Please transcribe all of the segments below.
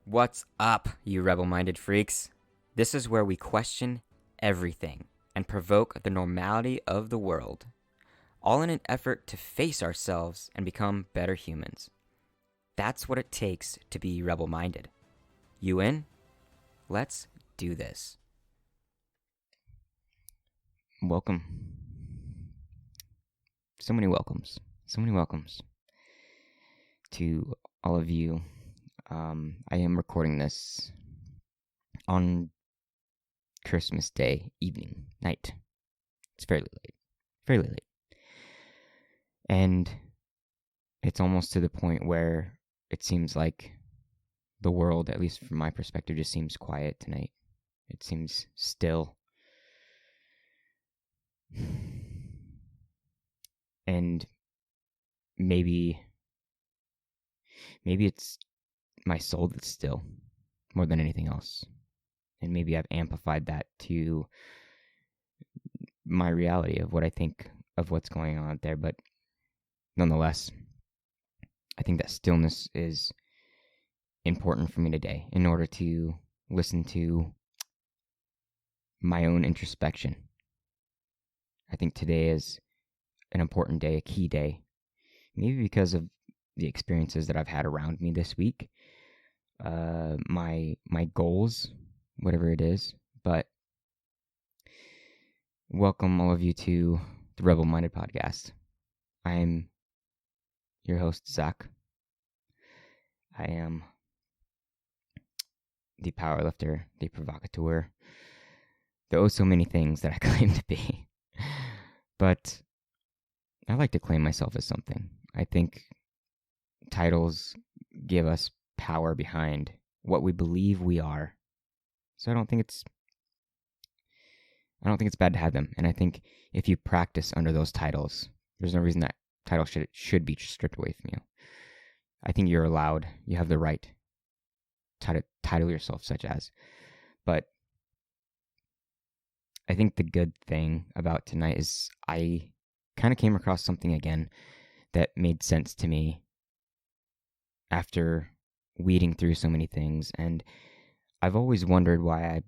What's up, you rebel-minded freaks? This is where we question everything and provoke the normality of the world, all in an effort to face ourselves and become better humans. That's what it takes to be rebel-minded. You in? Let's do this. Welcome. So many welcomes. To all of you. I am recording this on Christmas Day night. It's fairly late. And it's almost to the point where it seems like the world, at least from my perspective, just seems quiet tonight. It seems still. And maybe it's my soul that's still more than anything else. And maybe I've amplified that to my reality of what I think of what's going on out there. But nonetheless, I think that stillness is important for me today in order to listen to my own introspection. I think today is an important day, a key day, maybe because of the experiences that I've had around me this week, my goals, whatever it is. But welcome all of you to the Rebel Minded Podcast. I'm your host, Zach. I am the powerlifter, the provocateur, the oh so many things that I claim to be. But I like to claim myself as something. I think titles give us power behind what we believe we are. So I don't think it's bad to have them. And I think if you practice under those titles, there's no reason that title should be stripped away from you. I think you're allowed, you have the right to title yourself such as. But I think the good thing about tonight is I kind of came across something again that made sense to me after weeding through so many things. And I've always wondered why I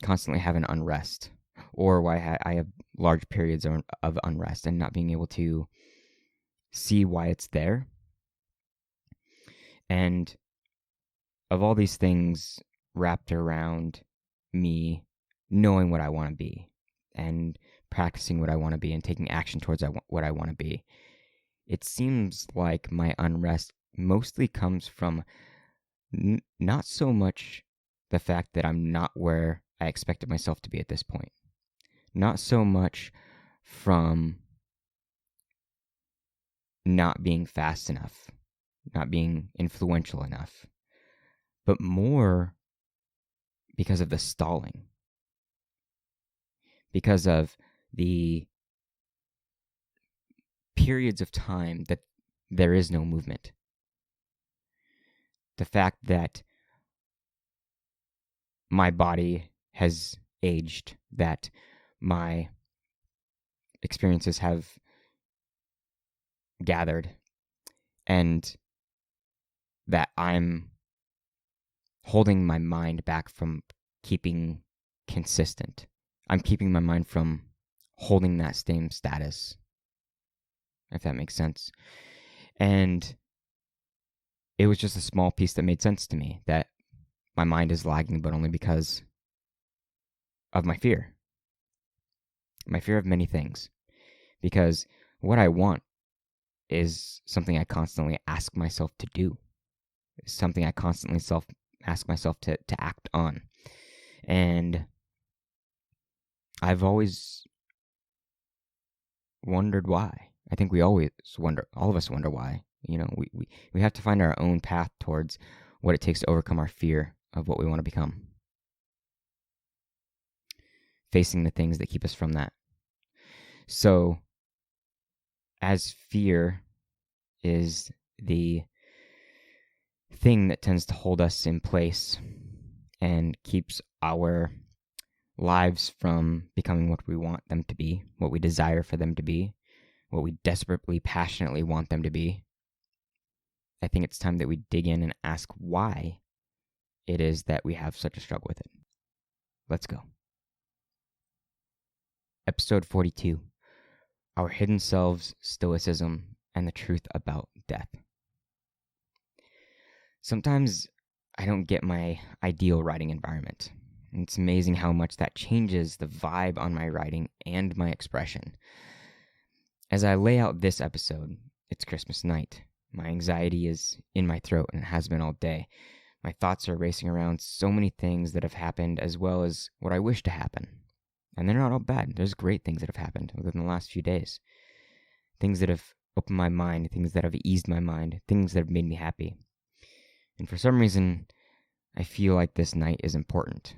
constantly have an unrest, or why I have large periods of unrest and not being able to see why it's there. And of all these things wrapped around me knowing what I want to be and practicing what I want to be and taking action towards what I want to be, it seems like my unrest mostly comes from not so much the fact that I'm not where I expected myself to be at this point. Not so much from not being fast enough, not being influential enough, but more because of the stalling. Because of the periods of time that there is no movement. The fact that my body has aged, that my experiences have gathered, and that I'm holding my mind back from keeping consistent. I'm keeping my mind from holding that same status, if that makes sense. And it was just a small piece that made sense to me, that my mind is lagging, but only because of my fear. My fear of many things. Because what I want is something I constantly ask myself to do. It's something I constantly ask myself to act on. And I've always wondered why. I think all of us wonder why. You know, we have to find our own path towards what it takes to overcome our fear of what we want to become. Facing the things that keep us from that. So, as fear is the thing that tends to hold us in place and keeps our lives from becoming what we want them to be, what we desire for them to be, what we desperately, passionately want them to be, I think it's time that we dig in and ask why it is that we have such a struggle with it. Let's go. Episode 42, Our Hidden Selves, Stoicism, and the Truth About Death. Sometimes I don't get my ideal writing environment. It's amazing how much that changes the vibe on my writing and my expression. As I lay out this episode, it's Christmas night. My anxiety is in my throat and it has been all day. My thoughts are racing around so many things that have happened as well as what I wish to happen. And they're not all bad. There's great things that have happened within the last few days. Things that have opened my mind, things that have eased my mind, things that have made me happy. And for some reason, I feel like this night is important,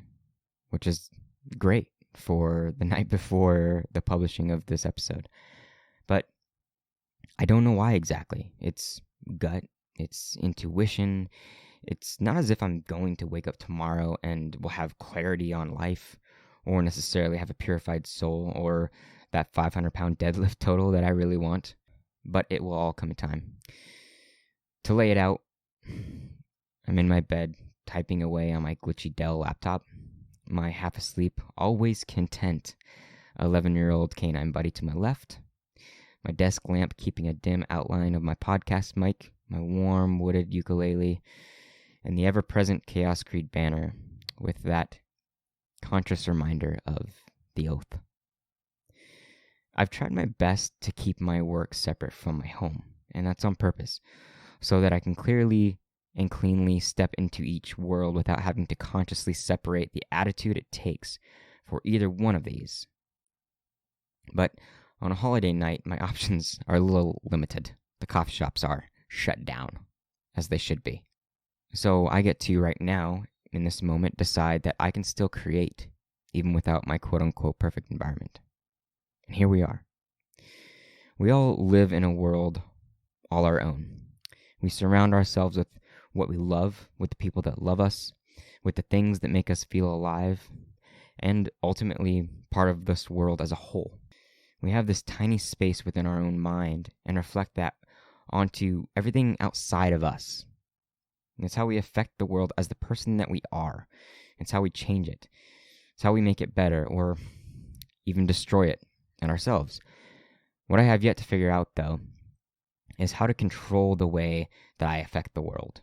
which is great for the night before the publishing of this episode. But I don't know why exactly. It's gut, it's intuition. It's not as if I'm going to wake up tomorrow and will have clarity on life, or necessarily have a purified soul, or that 500-pound deadlift total that I really want. But it will all come in time. To lay it out, I'm in my bed, typing away on my glitchy Dell laptop. My half-asleep, always content 11-year-old canine buddy to my left. My desk lamp keeping a dim outline of my podcast mic, my warm wooded ukulele, and the ever-present Chaos Creed banner with that conscious reminder of the oath. I've tried my best to keep my work separate from my home, and that's on purpose, so that I can clearly and cleanly step into each world without having to consciously separate the attitude it takes for either one of these. But on a holiday night, my options are a little limited. The coffee shops are shut down, as they should be. So I get to, right now, in this moment, decide that I can still create, even without my quote-unquote perfect environment. And here we are. We all live in a world all our own. We surround ourselves with what we love, with the people that love us, with the things that make us feel alive, and ultimately part of this world as a whole. We have this tiny space within our own mind and reflect that onto everything outside of us. And it's how we affect the world as the person that we are. It's how we change it. It's how we make it better or even destroy it and ourselves. What I have yet to figure out, though, is how to control the way that I affect the world.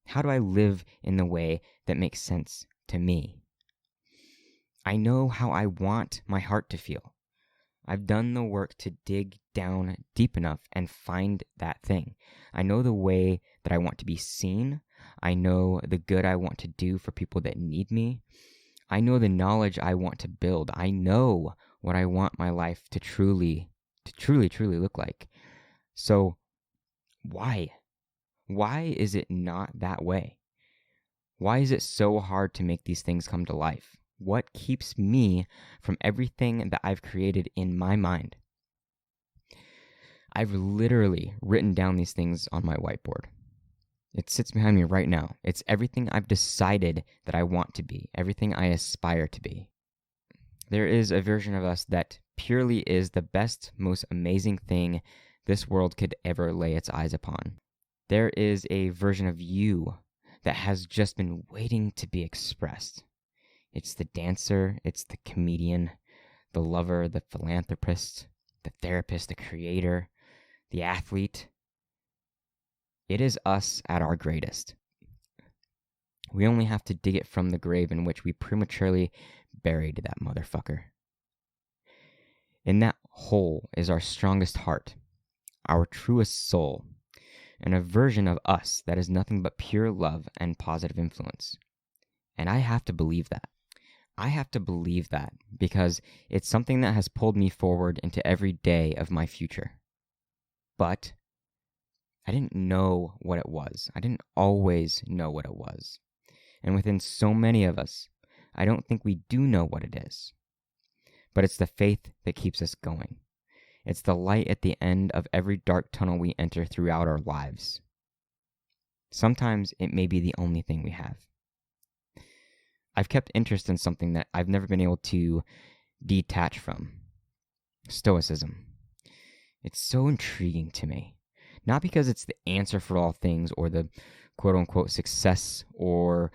How do I live in the way that makes sense to me? I know how I want my heart to feel. I've done the work to dig down deep enough and find that thing. I know the way that I want to be seen. I know the good I want to do for people that need me. I know the knowledge I want to build. I know what I want my life to truly look like. So why? Why is it not that way? Why is it so hard to make these things come to life? What keeps me from everything that I've created in my mind? I've literally written down these things on my whiteboard. It sits behind me right now. It's everything I've decided that I want to be, everything I aspire to be. There is a version of us that purely is the best, most amazing thing this world could ever lay its eyes upon. There is a version of you that has just been waiting to be expressed. It's the dancer, it's the comedian, the lover, the philanthropist, the therapist, the creator, the athlete. It is us at our greatest. We only have to dig it from the grave in which we prematurely buried that motherfucker. In that hole is our strongest heart, our truest soul, and a version of us that is nothing but pure love and positive influence. And I have to believe that. I have to believe that because it's something that has pulled me forward into every day of my future. But I didn't know what it was. I didn't always know what it was. And within so many of us, I don't think we do know what it is. But it's the faith that keeps us going. It's the light at the end of every dark tunnel we enter throughout our lives. Sometimes it may be the only thing we have. I've kept interest in something that I've never been able to detach from. Stoicism. It's so intriguing to me. Not because it's the answer for all things or the quote-unquote success or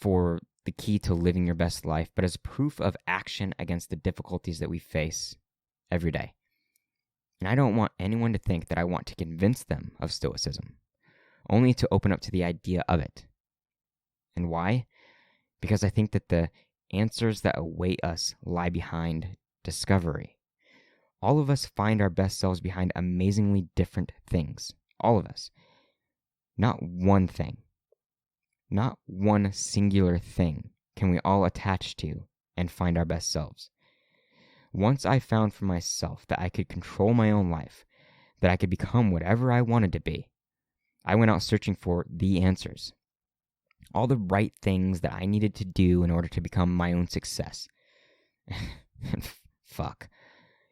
for the key to living your best life, but as proof of action against the difficulties that we face every day. And I don't want anyone to think that I want to convince them of Stoicism, only to open up to the idea of it. And why? Because I think that the answers that await us lie behind discovery. All of us find our best selves behind amazingly different things. All of us. Not one thing. Not one singular thing can we all attach to and find our best selves. Once I found for myself that I could control my own life, that I could become whatever I wanted to be, I went out searching for the answers. All the right things that I needed to do in order to become my own success. And fuck.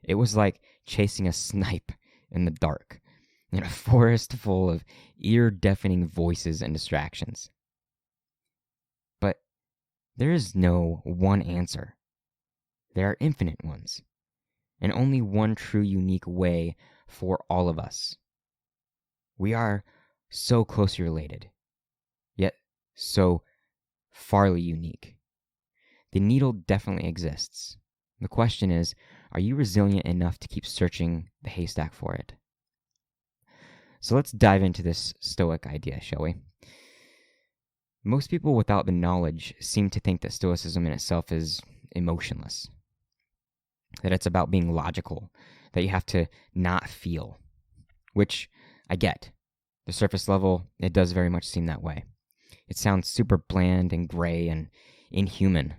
It was like chasing a snipe in the dark, in a forest full of ear-deafening voices and distractions. But there is no one answer. There are infinite ones, and only one true unique way for all of us. We are so closely related, yet so farly unique. The needle definitely exists. The question is, are you resilient enough to keep searching the haystack for it? So let's dive into this Stoic idea, shall we? Most people without the knowledge seem to think that Stoicism in itself is emotionless, that it's about being logical, that you have to not feel, which I get. The surface level, it does very much seem that way. It sounds super bland and gray and inhuman,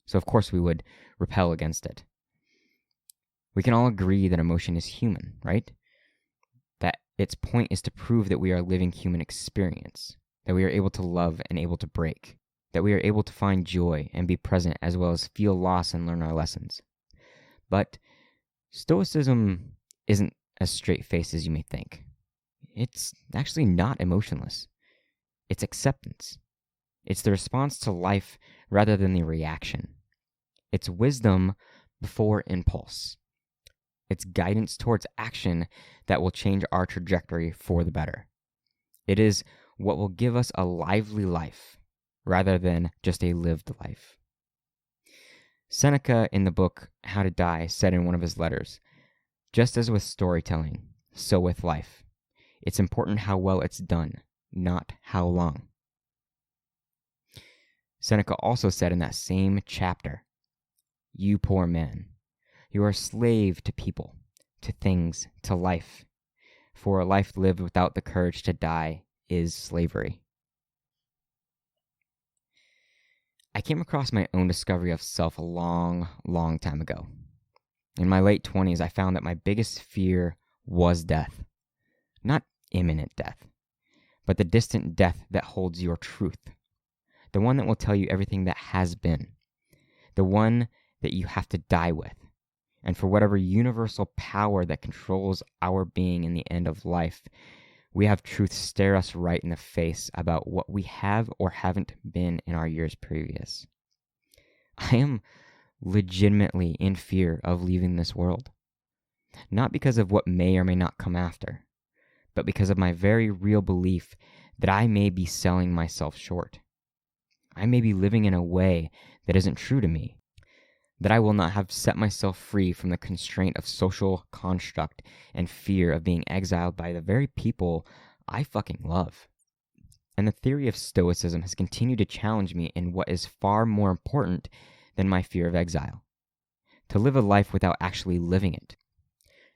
so of course we would repel against it. We can all agree that emotion is human, right? That its point is to prove that we are living human experience, that we are able to love and able to break, that we are able to find joy and be present as well as feel loss and learn our lessons. But Stoicism isn't as straight-faced as you may think. It's actually not emotionless. It's acceptance. It's the response to life rather than the reaction. It's wisdom before impulse. It's guidance towards action that will change our trajectory for the better. It is what will give us a lively life rather than just a lived life. Seneca in the book How to Die said in one of his letters, "Just as with storytelling, so with life. It's important how well it's done, not how long." Seneca also said in that same chapter, "You poor man, you are a slave to people, to things, to life. For a life lived without the courage to die is slavery." I came across my own discovery of self a long time ago. In my late 20s, I found that my biggest fear was death. Not imminent death, but the distant death that holds your truth. The one that will tell you everything that has been. The one that you have to die with. And for whatever universal power that controls our being in the end of life, we have truth stare us right in the face about what we have or haven't been in our years previous. I am legitimately in fear of leaving this world. Not because of what may or may not come after, but because of my very real belief that I may be selling myself short. I may be living in a way that isn't true to me, that I will not have set myself free from the constraint of social construct and fear of being exiled by the very people I fucking love. And the theory of Stoicism has continued to challenge me in what is far more important than my fear of exile. To live a life without actually living it.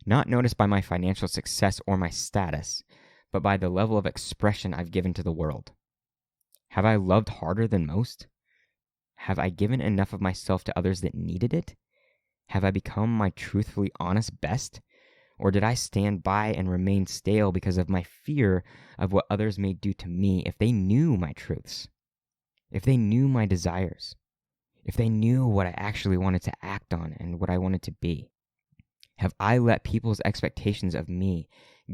Not noticed by my financial success or my status, but by the level of expression I've given to the world. Have I loved harder than most? Have I given enough of myself to others that needed it? Have I become my truthfully honest best? Or did I stand by and remain stale because of my fear of what others may do to me if they knew my truths? If they knew my desires? If they knew what I actually wanted to act on and what I wanted to be? Have I let people's expectations of me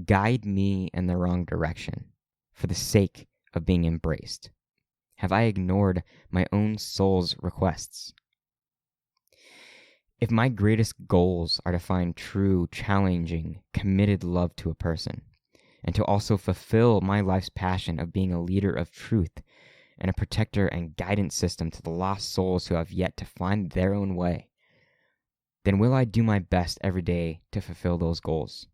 guide me in the wrong direction for the sake of being embraced? Have I ignored my own soul's requests? If my greatest goals are to find true, challenging, committed love to a person, and to also fulfill my life's passion of being a leader of truth and a protector and guidance system to the lost souls who have yet to find their own way, then will I do my best every day to fulfill those goals?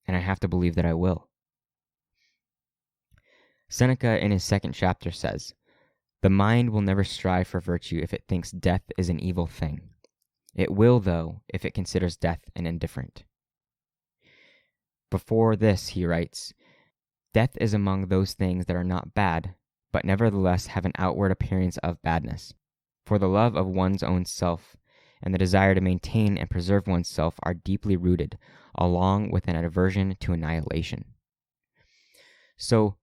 And I have to believe that I will. Seneca in his second chapter says, "The mind will never strive for virtue if it thinks death is an evil thing. It will, though, if it considers death an indifferent." Before this, he writes, "Death is among those things that are not bad, but nevertheless have an outward appearance of badness. For the love of one's own self and the desire to maintain and preserve oneself are deeply rooted, along with an aversion to annihilation." So,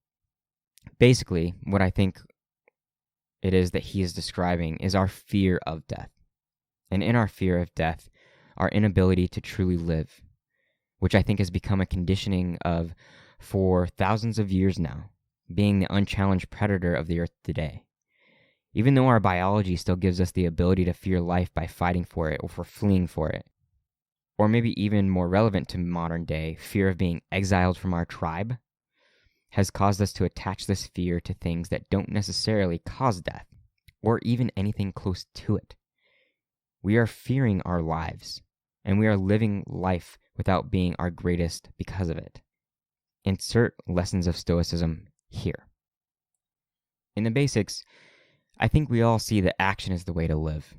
basically, what I think it is that he is describing is our fear of death. And in our fear of death, our inability to truly live, which I think has become a conditioning of, for thousands of years now, being the unchallenged predator of the earth today. Even though our biology still gives us the ability to fear life by fighting for it or for fleeing for it, or maybe even more relevant to modern day, fear of being exiled from our tribe, has caused us to attach this fear to things that don't necessarily cause death, or even anything close to it. We are fearing our lives, and we are living life without being our greatest because of it. Insert lessons of Stoicism here. In the basics, I think we all see that action is the way to live.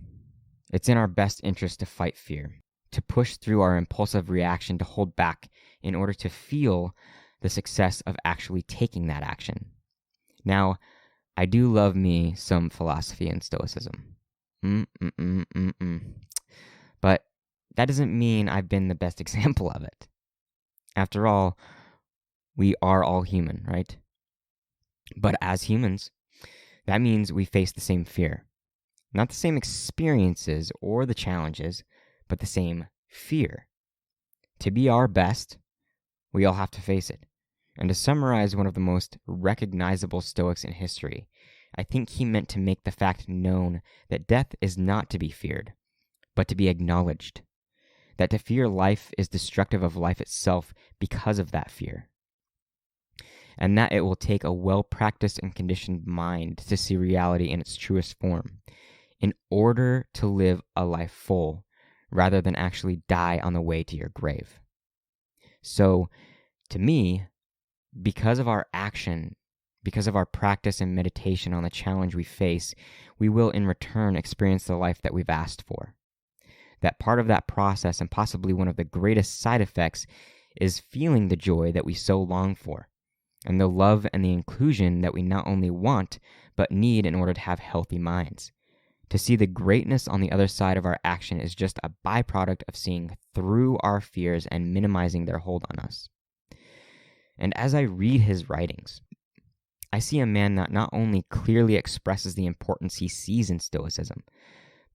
It's in our best interest to fight fear, to push through our impulsive reaction to hold back in order to feel the success of actually taking that action. Now, I do love me some philosophy and Stoicism. But that doesn't mean I've been the best example of it. After all, we are all human, right? But as humans, that means we face the same fear. Not the same experiences or the challenges, but the same fear. To be our best, we all have to face it. And to summarize one of the most recognizable Stoics in history, I think he meant to make the fact known that death is not to be feared, but to be acknowledged. That to fear life is destructive of life itself because of that fear. And that it will take a well-practiced and conditioned mind to see reality in its truest form, in order to live a life full, rather than actually die on the way to your grave. So, to me, because of our action, because of our practice and meditation on the challenge we face, we will in return experience the life that we've asked for. That part of that process, and possibly one of the greatest side effects, is feeling the joy that we so long for, and the love and the inclusion that we not only want, but need in order to have healthy minds. To see the greatness on the other side of our action is just a byproduct of seeing through our fears and minimizing their hold on us. And as I read his writings, I see a man that not only clearly expresses the importance he sees in Stoicism,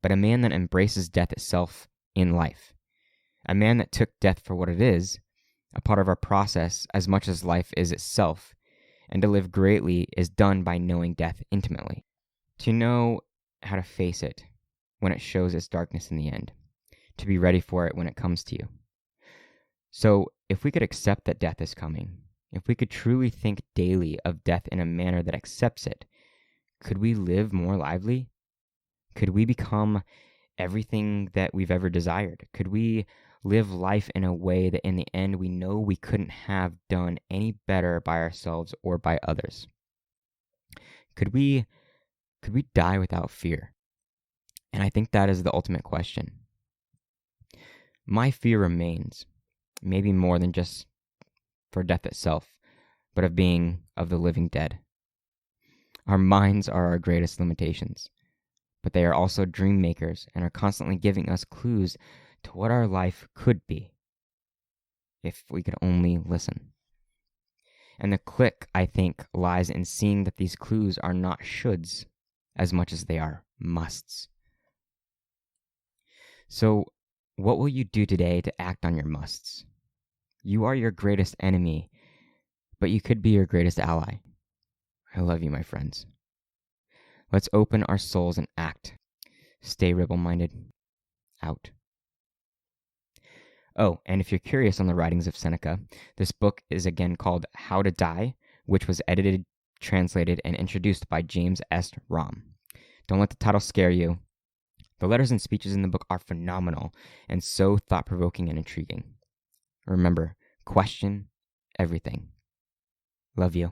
but a man that embraces death itself in life. A man that took death for what it is, a part of our process as much as life is itself, and to live greatly is done by knowing death intimately. To know how to face it when it shows its darkness in the end, to be ready for it when it comes to you. So, if we could accept that death is coming, if we could truly think daily of death in a manner that accepts it, could we live more lively? Could we become everything that we've ever desired? Could we live life in a way that in the end we know we couldn't have done any better by ourselves or by others? Could we die without fear? And I think that is the ultimate question. My fear remains, maybe more than just for death itself, but of the living dead. Our minds are our greatest limitations, but they are also dream makers and are constantly giving us clues to what our life could be, if we could only listen. And the click, I think, lies in seeing that these clues are not shoulds as much as they are musts. So, what will you do today to act on your musts? You are your greatest enemy, but you could be your greatest ally. I love you, my friends. Let's open our souls and act. Stay rebel-minded. Out. Oh, and if you're curious on the writings of Seneca, this book is again called How to Die, which was edited translated and introduced by James S. Rom. Don't let the title scare you. The letters and speeches in the book are phenomenal and so thought-provoking and intriguing. Remember, question everything. Love you.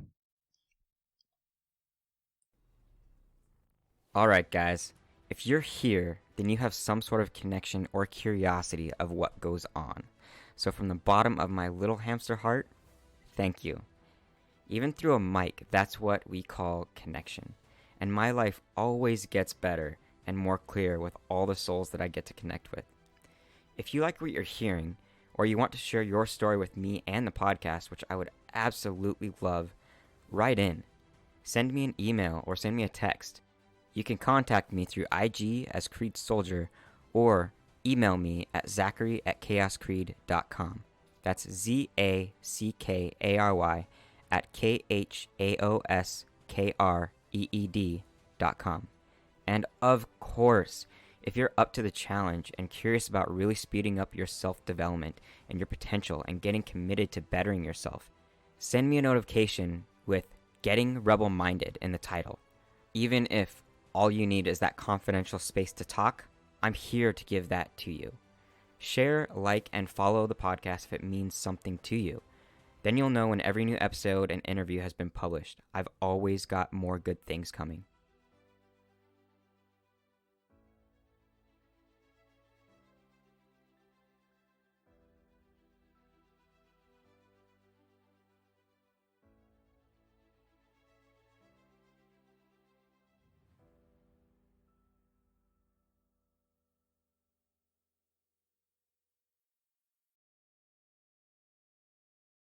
Alright guys, if you're here, then you have some sort of connection or curiosity of what goes on. So from the bottom of my little hamster heart, thank you. Even through a mic, that's what we call connection. And my life always gets better and more clear with all the souls that I get to connect with. If you like what you're hearing, or you want to share your story with me and the podcast, which I would absolutely love, write in. Send me an email or send me a text. You can contact me through IG as Creed Soldier or email me at zachary@chaoscreed.com. That's ZACKARY at KHAOSKREED.com. And of course, if you're up to the challenge and curious about really speeding up your self-development and your potential and getting committed to bettering yourself, send me a notification with Getting Rebel-Minded in the title. Even if all you need is that confidential space to talk, I'm here to give that to you. Share, like, and follow the podcast if it means something to you. Then you'll know when every new episode and interview has been published. I've always got more good things coming.